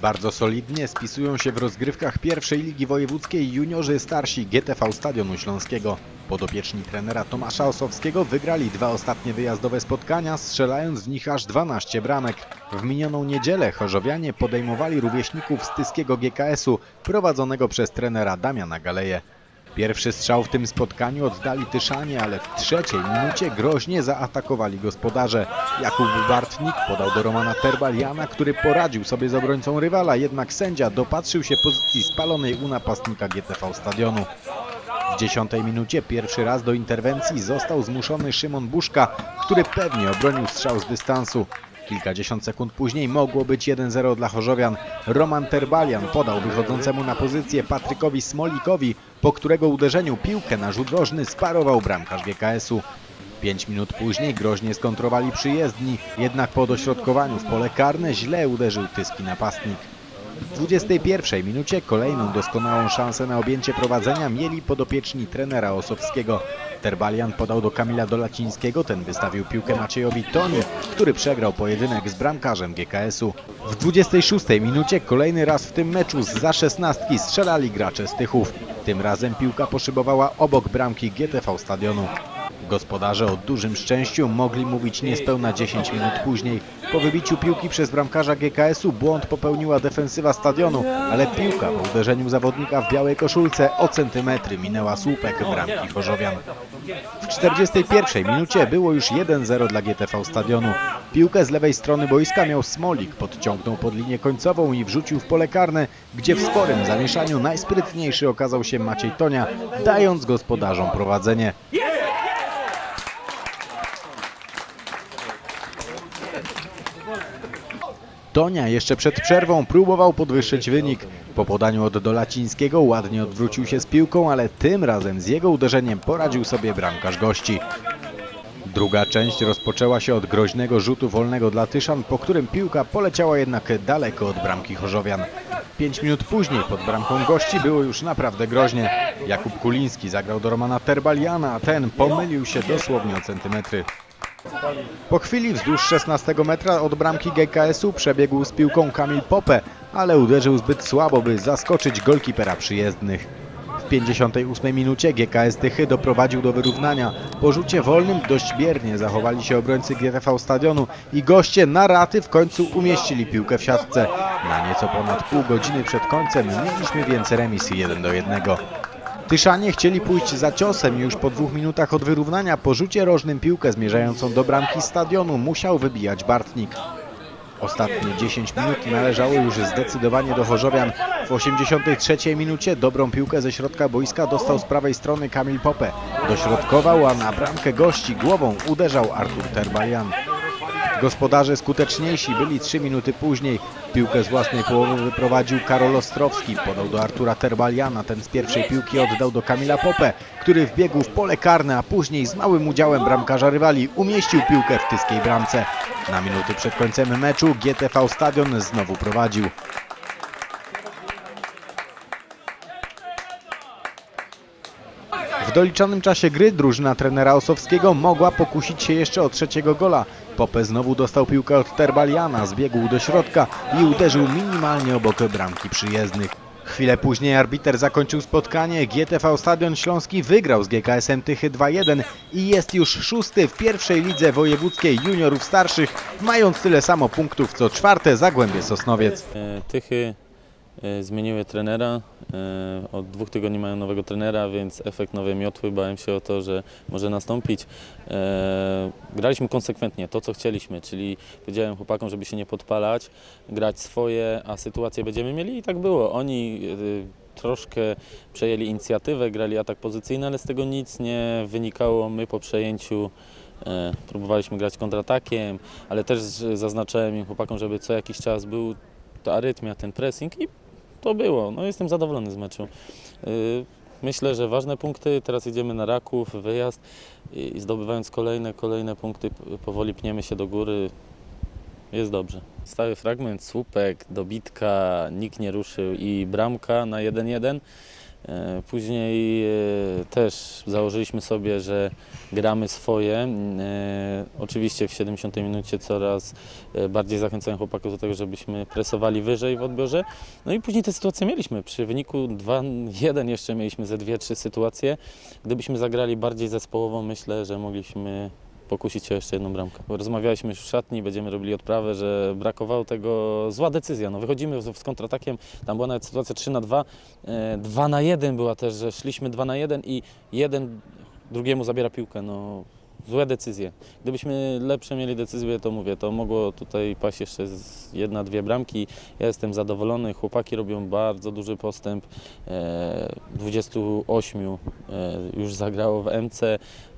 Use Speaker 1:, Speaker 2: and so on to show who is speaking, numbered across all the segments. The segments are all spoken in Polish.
Speaker 1: Bardzo solidnie spisują się w rozgrywkach pierwszej ligi wojewódzkiej juniorzy starsi GTV Stadionu Śląskiego. Podopieczni trenera Tomasza Osowskiego wygrali dwa ostatnie wyjazdowe spotkania, strzelając w nich aż 12 bramek. W minioną niedzielę chorzowianie podejmowali rówieśników z tyskiego GKS-u prowadzonego przez trenera Damiana Galeję. Pierwszy strzał w tym spotkaniu oddali Tyszanie, ale w trzeciej minucie groźnie zaatakowali gospodarze. Jakub Bartnik podał do Romana Terbaliana, który poradził sobie z obrońcą rywala, jednak sędzia dopatrzył się pozycji spalonej u napastnika GTV Stadionu. W 10 minucie pierwszy raz do interwencji został zmuszony Szymon Buszka, który pewnie obronił strzał z dystansu. Kilkadziesiąt sekund później mogło być 1-0 dla chorzowian. Roman Terbalian podał wychodzącemu na pozycję Patrykowi Smolikowi, po którego uderzeniu piłkę na rzut rożny sparował bramkarz GKS-u. 5 minut później groźnie skontrowali przyjezdni, jednak po dośrodkowaniu w pole karne źle uderzył tyski napastnik. W 21 minucie kolejną doskonałą szansę na objęcie prowadzenia mieli podopieczni trenera Osowskiego. Terbalian podał do Kamila Dolacińskiego, ten wystawił piłkę Maciejowi Toni, który przegrał pojedynek z bramkarzem GKS-u. W 26 minucie kolejny raz w tym meczu zza 16 strzelali gracze z Tychów. Tym razem piłka poszybowała obok bramki GTV Stadionu. Gospodarze o dużym szczęściu mogli mówić niespełna 10 minut później. Po wybiciu piłki przez bramkarza GKS-u błąd popełniła defensywa stadionu, ale piłka po uderzeniu zawodnika w białej koszulce o centymetry minęła słupek bramki chorzowian. W 41 minucie było już 1-0 dla GTV Stadionu. Piłkę z lewej strony boiska miał Smolik, podciągnął pod linię końcową i wrzucił w pole karne, gdzie w sporym zamieszaniu najsprytniejszy okazał się Maciej Tonia, dając gospodarzom prowadzenie. Tonia jeszcze przed przerwą próbował podwyższyć wynik. Po podaniu od Dolacińskiego ładnie odwrócił się z piłką, ale tym razem z jego uderzeniem poradził sobie bramkarz gości. Druga część rozpoczęła się od groźnego rzutu wolnego dla Tyszan, po którym piłka poleciała jednak daleko od bramki chorzowian. 5 minut później pod bramką gości było już naprawdę groźnie. Jakub Kuliński zagrał do Romana Terbaliana, a ten pomylił się dosłownie o centymetry. Po chwili wzdłuż 16 metra od bramki GKS-u przebiegł z piłką Kamil Popę, ale uderzył zbyt słabo, by zaskoczyć golkipera przyjezdnych. W 58 minucie GKS Tychy doprowadził do wyrównania. Po rzucie wolnym dość biernie zachowali się obrońcy GTV Stadionu i goście na raty w końcu umieścili piłkę w siatce. Na nieco ponad pół godziny przed końcem mieliśmy więc remis 1-1. Tyszanie chcieli pójść za ciosem i już po 2 minutach od wyrównania po rzucie rożnym piłkę zmierzającą do bramki stadionu musiał wybijać Bartnik. Ostatnie 10 minut należało już zdecydowanie do chorzowian. W 83 minucie dobrą piłkę ze środka boiska dostał z prawej strony Kamil Popę. Dośrodkował, a na bramkę gości głową uderzał Artur Terbalian. Gospodarze skuteczniejsi byli 3 minuty później. Piłkę z własnej połowy wyprowadził Karol Ostrowski, podał do Artura Terbaliana, ten z pierwszej piłki oddał do Kamila Popę, który wbiegł w pole karne, a później z małym udziałem bramkarza rywali umieścił piłkę w tyskiej bramce. Na minuty przed końcem meczu GTV Stadion znowu prowadził. W doliczonym czasie gry drużyna trenera Osowskiego mogła pokusić się jeszcze o trzeciego gola. Popę znowu dostał piłkę od Terbaliana, zbiegł do środka i uderzył minimalnie obok bramki przyjezdnych. Chwilę później arbiter zakończył spotkanie. GTV Stadion Śląski wygrał z GKS-em Tychy 2-1 i jest już 6. w pierwszej lidze wojewódzkiej juniorów starszych, mając tyle samo punktów co 4. Zagłębie Sosnowiec.
Speaker 2: Tychy zmieniły trenera, od 2 tygodni mają nowego trenera, więc efekt nowej miotły, bałem się o to, że może nastąpić. Graliśmy konsekwentnie, to co chcieliśmy, czyli powiedziałem chłopakom, żeby się nie podpalać, grać swoje, a sytuację będziemy mieli i tak było. Oni troszkę przejęli inicjatywę, grali atak pozycyjny, ale z tego nic nie wynikało. My po przejęciu próbowaliśmy grać kontratakiem, ale też zaznaczałem im chłopakom, żeby co jakiś czas był ta arytmia, ten pressing i to było. No, jestem zadowolony z meczu. Myślę, że ważne punkty. Teraz jedziemy na Raków, wyjazd i zdobywając kolejne punkty powoli pniemy się do góry. Jest dobrze. Stały fragment, słupek, dobitka, nikt nie ruszył i bramka na 1-1. Później też założyliśmy sobie, że gramy swoje. Oczywiście w 70 minucie coraz bardziej zachęcałem chłopaków do tego, żebyśmy presowali wyżej w odbiorze. No i później te sytuacje mieliśmy. Przy wyniku 2-1 jeszcze mieliśmy ze 2-3 sytuacje. Gdybyśmy zagrali bardziej zespołowo, myślę, że mogliśmy pokusić się o jeszcze jedną bramkę. Rozmawialiśmy już w szatni, będziemy robili odprawę, że brakowało tego, zła decyzja. No wychodzimy z kontratakiem, tam była nawet sytuacja 3-2, 2-1 była też, że szliśmy 2-1 i jeden drugiemu zabiera piłkę. No, złe decyzje. Gdybyśmy lepsze mieli decyzje, to mówię, to mogło tutaj paść jeszcze jedna, dwie bramki. Ja jestem zadowolony, chłopaki robią bardzo duży postęp. 28 już zagrało w MC,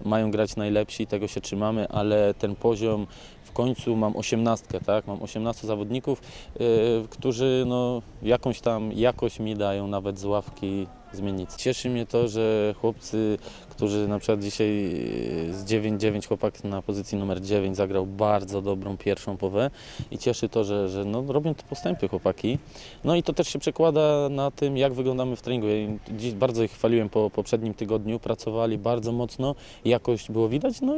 Speaker 2: mają grać najlepsi, tego się trzymamy, ale ten poziom w końcu mam 18, tak? Mam 18 zawodników, którzy no, jakąś tam jakość mi dają nawet z ławki zmienić. Cieszy mnie to, że chłopcy, którzy na przykład dzisiaj z 9-9 chłopak na pozycji numer 9 zagrał bardzo dobrą pierwszą połowę i cieszy to, że no, robią te postępy chłopaki. No i to też się przekłada na tym, jak wyglądamy w treningu. Ja dziś bardzo ich chwaliłem po poprzednim tygodniu, pracowali bardzo mocno, jakość było widać, no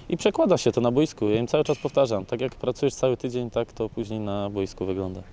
Speaker 2: i przekłada się to na boisku. Ja im cały czas powtarzam, tak jak pracujesz cały tydzień, tak to później na boisku wygląda.